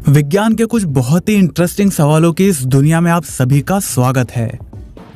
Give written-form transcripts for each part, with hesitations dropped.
विज्ञान के कुछ बहुत ही इंटरेस्टिंग सवालों की इस दुनिया में आप सभी का स्वागत है।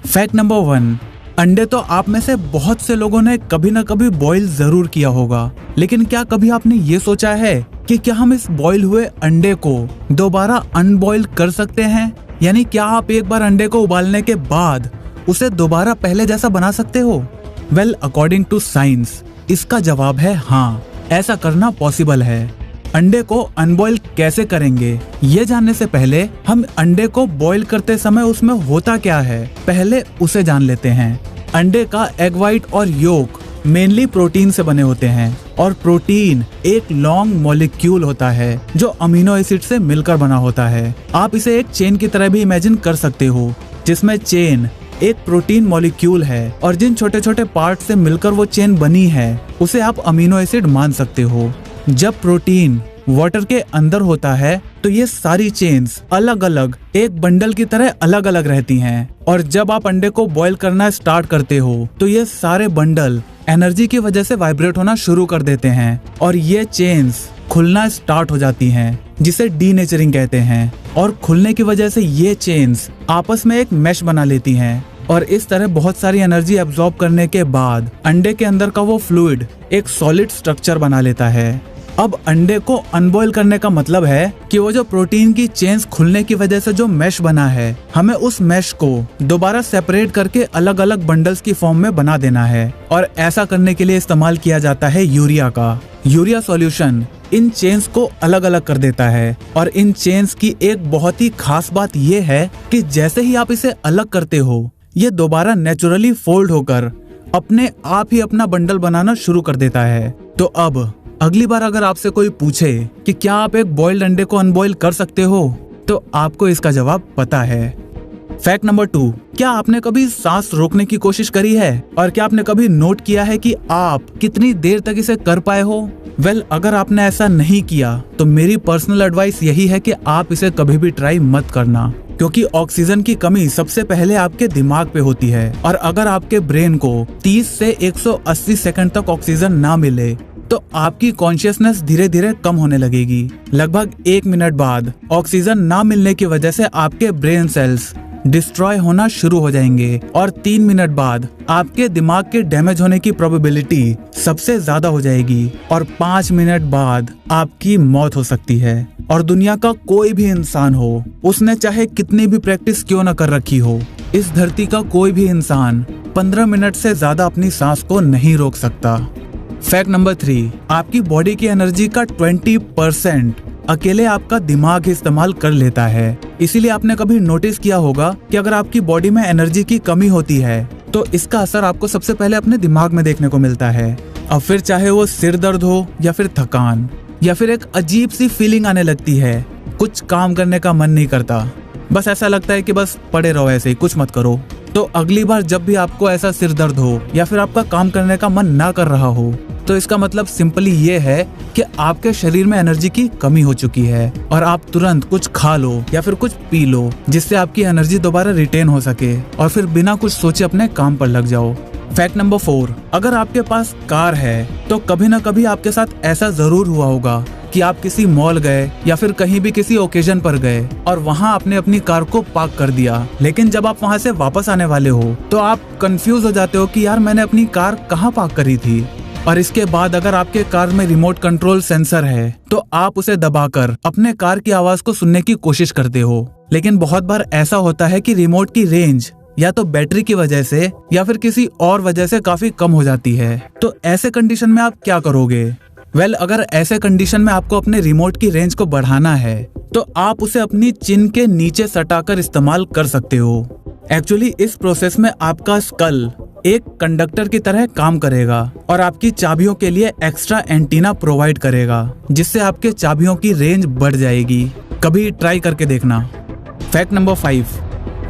फैक्ट नंबर 1, अंडे तो आप में से बहुत से लोगों ने कभी न कभी बॉईल जरूर किया होगा, लेकिन क्या कभी आपने ये सोचा है कि क्या हम इस बॉईल हुए अंडे को दोबारा अनबॉईल कर सकते हैं? यानी क्या आप एक बार अंडे को उबालने के बाद उसे दोबारा पहले जैसा बना सकते हो? वेल, अकॉर्डिंग टू साइंस इसका जवाब है हाँ, ऐसा करना पॉसिबल है। अंडे को अनबॉईल कैसे करेंगे, ये जानने से पहले हम अंडे को बॉईल करते समय उसमें होता क्या है, पहले उसे जान लेते हैं। अंडे का एग व्हाइट और योक मेनली प्रोटीन से बने होते हैं और प्रोटीन एक लॉन्ग मॉलिक्यूल होता है जो अमीनो एसिड से मिलकर बना होता है। आप इसे एक चेन की तरह भी इमेजिन कर सकते हो, जिसमें चेन एक प्रोटीन मॉलिक्यूल है और जिन छोटे छोटे पार्ट से मिलकर वो चेन बनी है उसे आप अमीनो एसिड मान सकते हो। जब प्रोटीन वाटर के अंदर होता है तो ये सारी चेन्स अलग अलग एक बंडल की तरह अलग अलग रहती हैं, और जब आप अंडे को बॉईल करना स्टार्ट करते हो तो ये सारे बंडल एनर्जी की वजह से वाइब्रेट होना शुरू कर देते हैं और ये चेन्स खुलना स्टार्ट हो जाती हैं, जिसे डीनेचरिंग कहते हैं। और खुलने की वजह से ये चेन्स आपस में एक मैश बना लेती हैं और इस तरह बहुत सारी एनर्जी एब्जॉर्ब करने के बाद अंडे के अंदर का वो फ्लूइड एक सॉलिड स्ट्रक्चर बना लेता है। अब अंडे को अनबॉईल करने का मतलब है कि वो जो प्रोटीन की चेन्स खुलने की वजह से जो मैश बना है, हमें उस मैश को दोबारा सेपरेट करके अलग अलग बंडल्स की फॉर्म में बना देना है। और ऐसा करने के लिए इस्तेमाल किया जाता है यूरिया का। यूरिया सॉल्यूशन इन चेन्स को अलग अलग कर देता है और इन चेन्स की एक बहुत ही खास बात ये है कि जैसे ही आप इसे अलग करते हो, ये दोबारा नेचुरली फोल्ड होकर अपने आप ही अपना बंडल बनाना शुरू कर देता है। तो अब अगली बार अगर आपसे कोई पूछे कि क्या आप एक बॉइल्ड अंडे को अनबॉईल कर सकते हो, तो आपको इसका जवाब पता है। फैक्ट नंबर 2, क्या आपने कभी सांस रोकने की कोशिश करी है और क्या आपने कभी नोट किया है कि आप कितनी देर तक इसे कर पाए हो? वेल, अगर आपने ऐसा नहीं किया तो मेरी पर्सनल एडवाइस यही है कि आप इसे कभी भी ट्राई मत करना, क्योंकि ऑक्सीजन की कमी सबसे पहले आपके दिमाग पे होती है और अगर आपके ब्रेन को 30 से 180 सेकंड तक ऑक्सीजन ना मिले तो आपकी कॉन्शियसनेस धीरे धीरे कम होने लगेगी। लगभग 1 मिनट बाद ऑक्सीजन ना मिलने की वजह से आपके ब्रेन सेल्स डिस्ट्रॉय होना शुरू हो जाएंगे और 3 मिनट बाद आपके दिमाग के डैमेज होने की प्रोबेबिलिटी सबसे ज्यादा हो जाएगी और 5 मिनट बाद आपकी मौत हो सकती है। और दुनिया का कोई भी इंसान हो, उसने चाहे कितनी भी प्रैक्टिस क्यों न कर रखी हो, इस धरती का कोई भी इंसान 15 मिनट से ज्यादा अपनी सांस को नहीं रोक सकता। फैक्ट नंबर 3, आपकी बॉडी की एनर्जी का 20% अकेले आपका दिमाग इस्तेमाल कर लेता है। इसीलिए आपने कभी नोटिस किया होगा कि अगर आपकी बॉडी में एनर्जी की कमी होती है तो इसका असर आपको सबसे पहले अपने दिमाग में देखने को मिलता है। अब फिर चाहे वो सिर दर्द हो या फिर थकान या फिर एक अजीब सी फीलिंग आने लगती है, कुछ काम करने का मन नहीं करता, बस ऐसा लगता है कि बस पड़े रहो ऐसे ही, कुछ मत करो। तो अगली बार जब भी आपको ऐसा सिर दर्द हो या फिर आपका काम करने का मन ना कर रहा हो, तो इसका मतलब सिंपली ये है कि आपके शरीर में एनर्जी की कमी हो चुकी है और आप तुरंत कुछ खा लो या फिर कुछ पी लो, जिससे आपकी एनर्जी दोबारा रिटेन हो सके और फिर बिना कुछ सोचे अपने काम पर लग जाओ। फैक्ट नंबर 4, अगर आपके पास कार है तो कभी ना कभी आपके साथ ऐसा जरूर हुआ होगा कि आप किसी मॉल गए या फिर कहीं भी किसी ओकेजन पर गए और वहां आपने अपनी कार को पार्क कर दिया, लेकिन जब आप वहां से वापस आने वाले हो तो आप कंफ्यूज हो जाते हो कि यार मैंने अपनी कार कहाँ पार्क करी थी। और इसके बाद अगर आपके कार में रिमोट कंट्रोल सेंसर है तो आप उसे दबाकर अपने कार की आवाज को सुनने की कोशिश करते हो, लेकिन बहुत बार ऐसा होता है कि रिमोट की रेंज या तो बैटरी की वजह से या फिर किसी और वजह से काफी कम हो जाती है। तो ऐसे कंडीशन में आप क्या करोगे? वेल, अगर ऐसे कंडीशन में आपको अपने रिमोट की रेंज को बढ़ाना है तो आप उसे अपनी चिन के नीचे सटाकर इस्तेमाल कर सकते हो। एक्चुअली इस प्रोसेस में आपका स्कल एक कंडक्टर की तरह काम करेगा और आपकी चाबियों के लिए एक्स्ट्रा एंटीना प्रोवाइड करेगा, जिससे आपके चाबियों की रेंज बढ़ जाएगी। कभी ट्राई करके देखना। फैक्ट नंबर 5,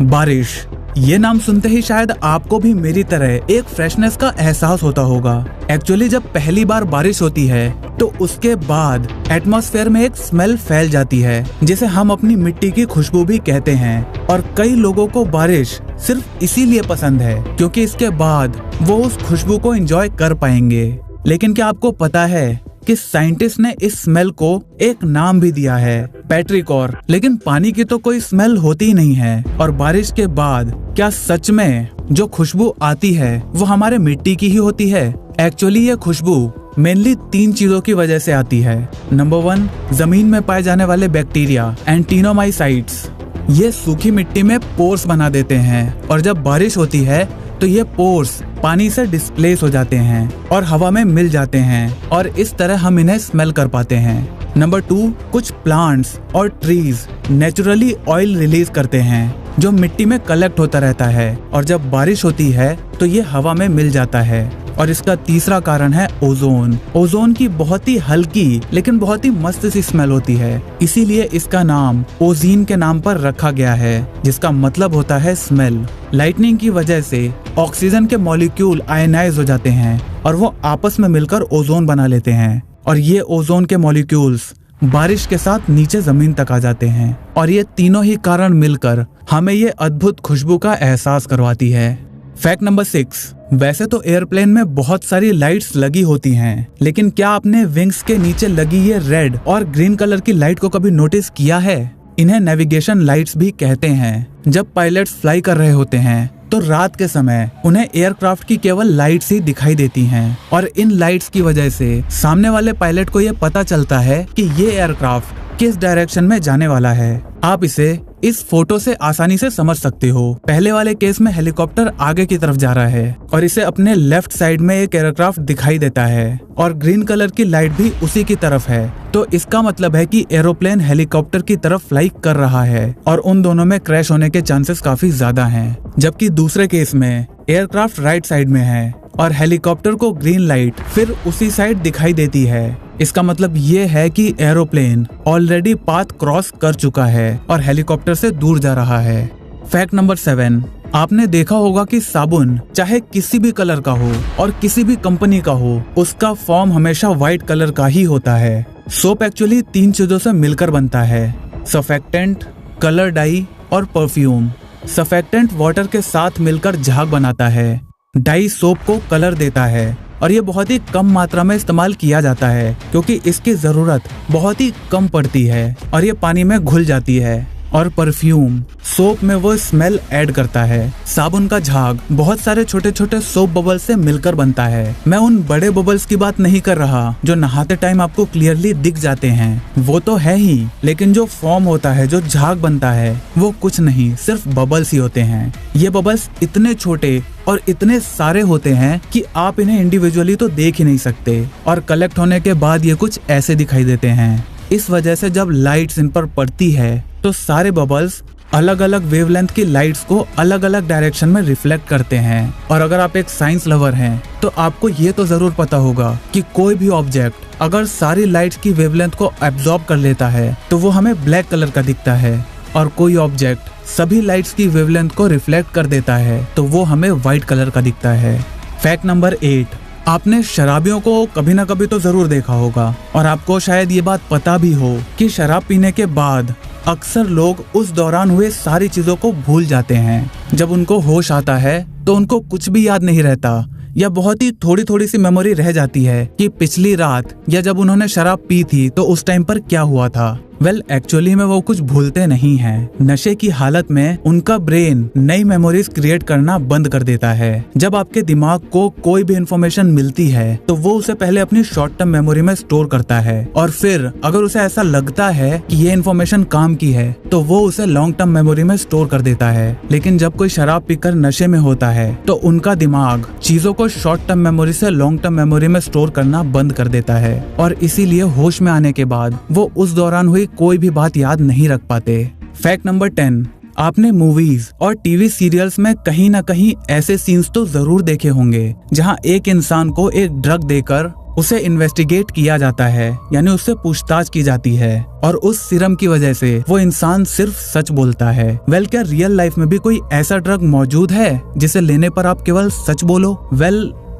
बारिश। ये नाम सुनते ही शायद आपको भी मेरी तरह एक फ्रेशनेस का एहसास होता होगा। एक्चुअली जब पहली बार बारिश होती है तो उसके बाद एटमॉस्फेयर में एक स्मेल फैल जाती है, जिसे हम अपनी मिट्टी की खुशबू भी कहते हैं। और कई लोगों को बारिश सिर्फ इसीलिए पसंद है क्योंकि इसके बाद वो उस खुशबू को एंजॉय कर पाएंगे। लेकिन क्या आपको पता है कि साइंटिस्ट ने इस स्मेल को एक नाम भी दिया है, पेट्रिकॉर। लेकिन पानी की तो कोई स्मेल होती ही नहीं है। और बारिश के बाद क्या सच में जो खुशबू आती है वो हमारे मिट्टी की ही होती है? एक्चुअली ये खुशबू मेनली 3 चीजों की वजह से आती है। नंबर 1, जमीन में पाए जाने वाले बैक्टीरिया एंटीनोमाइसाइट्स। ये सूखी मिट्टी में पोर्स बना देते हैं और जब बारिश होती है तो ये पोर्स पानी से डिस्प्लेस हो जाते हैं और हवा में मिल जाते हैं और इस तरह हम इन्हें स्मेल कर पाते हैं। नंबर 2, कुछ प्लांट्स और ट्रीज नेचुरली ऑयल रिलीज करते हैं जो मिट्टी में कलेक्ट होता रहता है और जब बारिश होती है तो ये हवा में मिल जाता है। और इसका तीसरा कारण है ओजोन। ओजोन की बहुत ही हल्की लेकिन बहुत ही मस्त सी स्मेल होती है, इसीलिए इसका नाम ओजीन के नाम पर रखा गया है, जिसका मतलब होता है स्मेल। लाइटनिंग की वजह से ऑक्सीजन के मॉलिक्यूल आयनाइज हो जाते हैं और वो आपस में मिलकर ओजोन बना लेते हैं और ये ओजोन के मॉलिक्यूल्स बारिश के साथ नीचे जमीन तक आ जाते हैं और ये तीनों ही कारण मिलकर हमें ये अद्भुत खुशबू का एहसास करवाती है। फैक्ट नंबर 6, वैसे तो एयरप्लेन में बहुत सारी लाइट्स लगी होती हैं, लेकिन क्या आपने विंग्स के नीचे लगी ये रेड और ग्रीन कलर की लाइट को कभी नोटिस किया है? इन्हें नेविगेशन लाइट्स भी कहते हैं। जब पायलट्स फ्लाई कर रहे होते हैं तो रात के समय उन्हें एयरक्राफ्ट की केवल लाइट्स ही दिखाई देती हैं और इन लाइट्स की वजह से सामने वाले पायलट को ये पता चलता है कि ये एयरक्राफ्ट किस डायरेक्शन में जाने वाला है। आप इसे इस फोटो से आसानी से समझ सकते हो। पहले वाले केस में हेलीकॉप्टर आगे की तरफ जा रहा है और इसे अपने लेफ्ट साइड में एक एयरक्राफ्ट दिखाई देता है और ग्रीन कलर की लाइट भी उसी की तरफ है, तो इसका मतलब है कि एरोप्लेन हेलीकॉप्टर की तरफ फ्लाई कर रहा है और उन दोनों में क्रैश होने के चांसेस काफी ज्यादा हैं। जबकि दूसरे केस में एयरक्राफ्ट राइट साइड में है और हेलीकॉप्टर को ग्रीन लाइट फिर उसी साइड दिखाई देती है। इसका मतलब ये है कि एरोप्लेन ऑलरेडी पाथ क्रॉस कर चुका है और हेलीकॉप्टर से दूर जा रहा है। फैक्ट नंबर 7, आपने देखा होगा कि साबुन चाहे किसी भी कलर का हो और किसी भी कंपनी का हो, उसका फॉर्म हमेशा व्हाइट कलर का ही होता है। सोप एक्चुअली 3 चीजों से मिलकर बनता है, सर्फेक्टेंट, कलर डाई और परफ्यूम। सर्फेक्टेंट वाटर के साथ मिलकर झाग बनाता है, डाई सोप को कलर देता है और ये बहुत ही कम मात्रा में इस्तेमाल किया जाता है क्योंकि इसकी जरूरत बहुत ही कम पड़ती है और ये पानी में घुल जाती है। और परफ्यूम सोप में वो स्मेल ऐड करता है। साबुन का झाग बहुत सारे छोटे छोटे सोप बबल्स से मिलकर बनता है। मैं उन बड़े बबल्स की बात नहीं कर रहा जो नहाते टाइम आपको क्लियरली दिख जाते हैं, वो तो है ही, लेकिन जो फॉर्म होता है, जो झाग बनता है, वो कुछ नहीं, सिर्फ बबल्स ही होते हैं। ये बबल्स इतने छोटे और इतने सारे होते हैं कि आप इन्हें इंडिविजुअली तो देख ही नहीं सकते और कलेक्ट होने के बाद ये कुछ ऐसे दिखाई देते हैं। इस वजह से जब लाइट्स इन पर पड़ती है तो सारे बबल्स अलग अलग वेवलेंथ की लाइट्स को अलग अलग डायरेक्शन में रिफ्लेक्ट करते हैं। और अगर आप एक साइंस लवर हैं तो आपको ये तो जरूर पता होगा कि कोई भी ऑब्जेक्ट अगर सारी लाइट्स की वेवलेंथ को एब्जॉर्ब कर लेता है तो वो हमें ब्लैक कलर का दिखता है और कोई ऑब्जेक्ट सभी लाइट्स की वेवलेंथ को रिफ्लेक्ट कर देता है तो वो हमें व्हाइट कलर का दिखता है। फैक्ट नंबर 8, आपने शराबियों को कभी ना कभी तो जरूर देखा होगा और आपको शायद ये बात पता भी हो कि शराब पीने के बाद अक्सर लोग उस दौरान हुए सारी चीजों को भूल जाते हैं। जब उनको होश आता है तो उनको कुछ भी याद नहीं रहता या बहुत ही थोड़ी थोड़ी सी मेमोरी रह जाती है कि पिछली रात या जब उन्होंने शराब पी थी तो उस टाइम पर क्या हुआ था। एक्चुअली में वो कुछ भूलते नहीं हैं। नशे की हालत में उनका ब्रेन नई मेमोरीज क्रिएट करना बंद कर देता है। जब आपके दिमाग को कोई भी इंफॉर्मेशन मिलती है तो वो उसे पहले अपनी शॉर्ट टर्म मेमोरी में स्टोर करता है और फिर अगर उसे ऐसा लगता है कि ये इन्फॉर्मेशन काम की है तो वो उसे लॉन्ग टर्म मेमोरी में स्टोर कर देता है। लेकिन जब कोई शराब पीकर नशे में होता है तो उनका दिमाग चीजों को शॉर्ट टर्म मेमोरी से लॉन्ग टर्म मेमोरी में स्टोर करना बंद कर देता है और इसीलिए होश में आने के बाद वो उस दौरान हुई कोई भी बात याद नहीं रख पाते। फैक्ट नंबर 10, आपने मूवीज और टीवी सीरियल्स में कहीं ना कहीं ऐसे सीन्स तो जरूर देखे होंगे जहां एक इंसान को एक ड्रग देकर उसे इन्वेस्टिगेट किया जाता है, यानी उससे पूछताछ की जाती है और उस सीरम की वजह से वो इंसान सिर्फ सच बोलता है। क्या रियल लाइफ में भी कोई ऐसा ड्रग मौजूद है जिसे लेने पर आप केवल सच बोलो?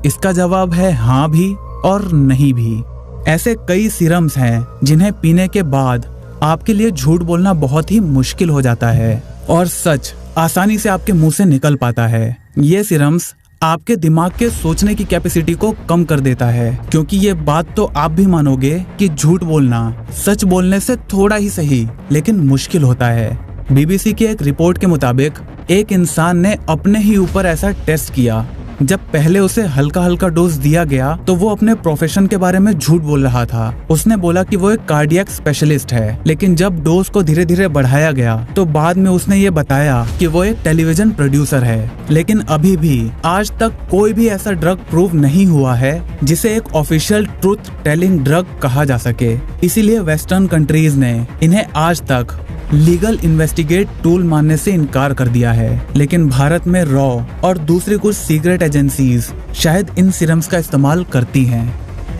इसका जवाब है हाँ भी और नहीं भी। ऐसे कई सीरम्स हैं जिन्हें पीने के बाद आपके लिए झूठ बोलना बहुत ही मुश्किल हो जाता है और सच आसानी से आपके मुंह से निकल पाता है। ये सीरम्स आपके दिमाग के सोचने की कैपेसिटी को कम कर देता है, क्योंकि ये बात तो आप भी मानोगे कि झूठ बोलना सच बोलने से थोड़ा ही सही लेकिन मुश्किल होता है। बीबीसी की एक रिपोर्ट के मुताबिक एक इंसान ने अपने ही ऊपर ऐसा टेस्ट किया। जब पहले उसे हल्का हल्का डोज दिया गया तो वो अपने प्रोफेशन के बारे में झूठ बोल रहा था। उसने बोला कि वो एक कार्डियक स्पेशलिस्ट है, लेकिन जब डोज को धीरे धीरे बढ़ाया गया तो बाद में उसने ये बताया कि वो एक टेलीविजन प्रोड्यूसर है। लेकिन अभी भी आज तक कोई भी ऐसा ड्रग प्रूव नहीं हुआ है जिसे एक ऑफिशियल ट्रूथ टेलिंग ड्रग कहा जा सके। इसीलिए वेस्टर्न कंट्रीज ने इन्हें आज तक लीगल इन्वेस्टिगेट टूल मानने से इनकार कर दिया है। लेकिन भारत में रॉ और दूसरी कुछ सीक्रेट एजेंसीज शायद इन सीरम्स का इस्तेमाल करती हैं।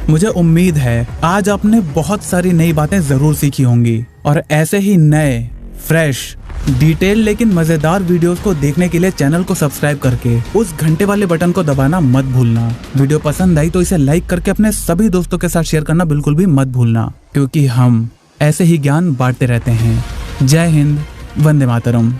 मुझे उम्मीद है आज आपने बहुत सारी नई बातें जरूर सीखी होंगी, और ऐसे ही नए फ्रेश डिटेल लेकिन मजेदार वीडियोस को देखने के लिए चैनल को सब्सक्राइब करके उस घंटे वाले बटन को दबाना मत भूलना। वीडियो पसंद आई तो इसे लाइक करके अपने सभी दोस्तों के साथ शेयर करना बिल्कुल भी मत भूलना, क्योंकि हम ऐसे ही ज्ञान बांटते रहते हैं। जय हिंद, वंदे मातरम।